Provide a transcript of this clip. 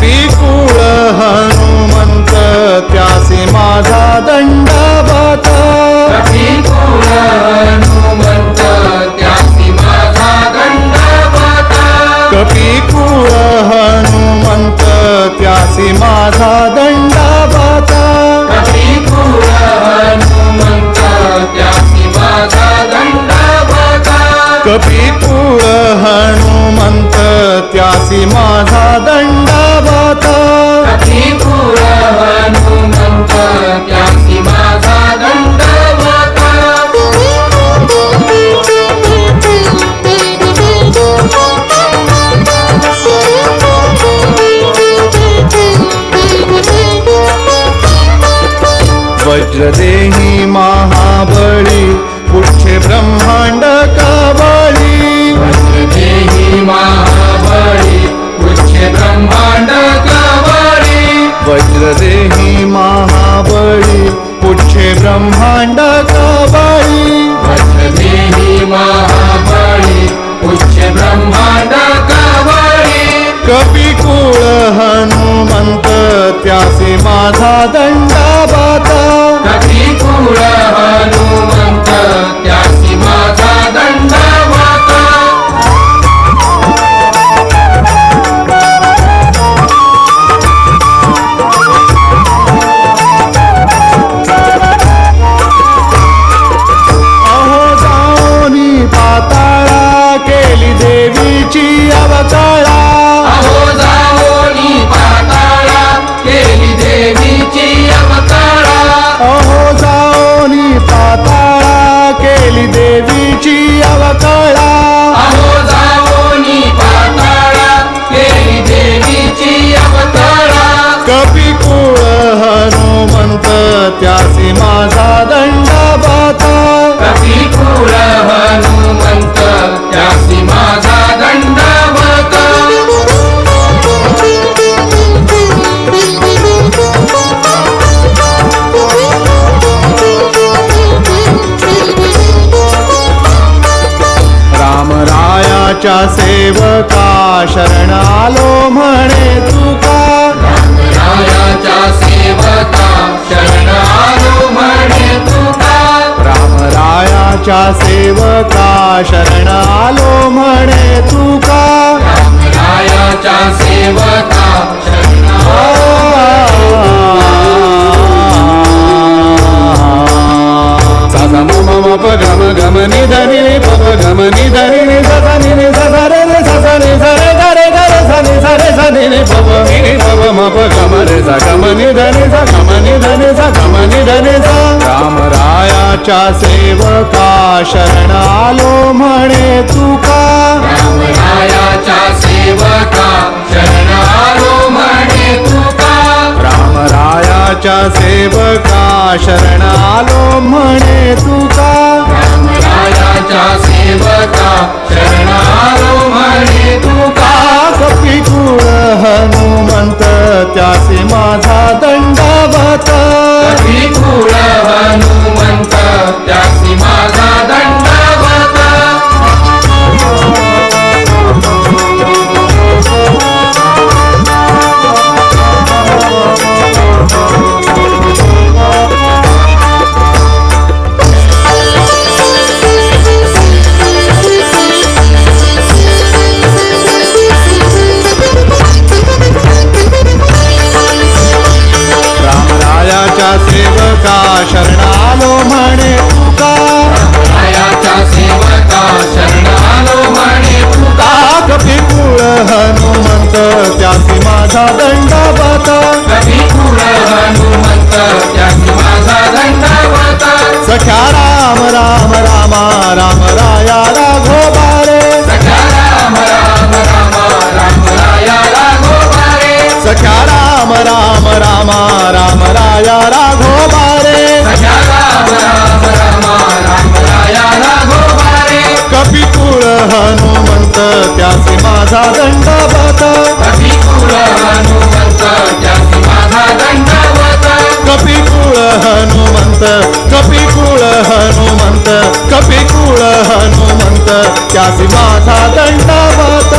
कपिकुळ हनुमंत त्यासी माझा दंडवत कपिकुळ हनुमंत त्यासी माझा दंडवत कपिकुळ हनुमंत त्यासी माझा दंडवत कपिकुळ हनुमंत त्यासी माझा दंडवत कपिकुळ हनुमंत त्यासी माझा दंडवत कपिकुळ हनुमंत त्यासी माझा दंडवत वज्रदेही महाबळी पुढचे ब्रह्मांड कबळी वज्रदेही महाबळी पुढचे ब्रह्मांड कबळी वज्रदेही महाबळी पुढचे ब्रह्मांड कबळी वज्रदेही महाबळी पुढचे ब्रह्मांड कबळी कपिकुळ हनुमंत त्यासी माझा दंडवत कपिकुळ हनुमंत त्यासी माझा दंडवत अहो जाऊनी पाताळा केली देवीची अवकाळा अहो जाओनी पाताळा केली देवीची अवताळा अहो जाऊनी पाताळा केली देवीची अवकाळा अहो जाओनी पाताळा केली देवीची अवताळा कपिकुळ हनुमंत त्यासी माझा दंडवत कपिकुळ हनुमंत त्यासी माझा दंडवत रामरायाच्या सेवका शरण आलो म्हणे तुका रामरायाच्या सेवका शरण आलो म्हणे तुका रामरायाच्या सेवका शरण आलो म्हणे तुका रामरायाच्या सेवका शरण साधा मम मप गम गम निधनी पप गम निधनी सधनी सधरे रे सधनी सरे गरे गरे सनी सरे सनी पप नि पप मप गम रे सा गम निधनी सा गम निधनी सा गम निधनी सा रामरायाच्या सेवका शरण आलो म्हणे तुका रामरायाच्या सेवका शरण आलो म्हणे तुका रामरायाच्या सेवका शरण आलो म्हणे तुका रामरायाच्या सेवका शरण आलो म्हणे तुका कपिकुळ हनुमंत त्यासी माझा दंडवत कपिकुळ हनुमंत त्यासी माझा दंडवत रामरायाच्या सेवका शरण आलो म्हणे तुका रामरायाच्या सेवका शरण आलो म्हणे तुका कपिकुळ हनुमंत त्यासी माझा दंडवत कपिकुळ हनुमंत त्यासी माझा दंडवत सख्या राम राम रामा राम राया राघोबा रे सख्या राम राम राम राम राया राघोबा रे सख्या राम राम रामा राम राया राघोबा रे सख्या राम राम राम राम राया राघोबा रे कपिकुळ हनुमंत त्यासी माझा दंडवत कपिकुळ हनुमंत त्यासी माझा दंडवत कपिकुळ हनुमंत कपिकुळ हनुमंत कपिकुळ हनुमंत त्यासी माझा दंडवत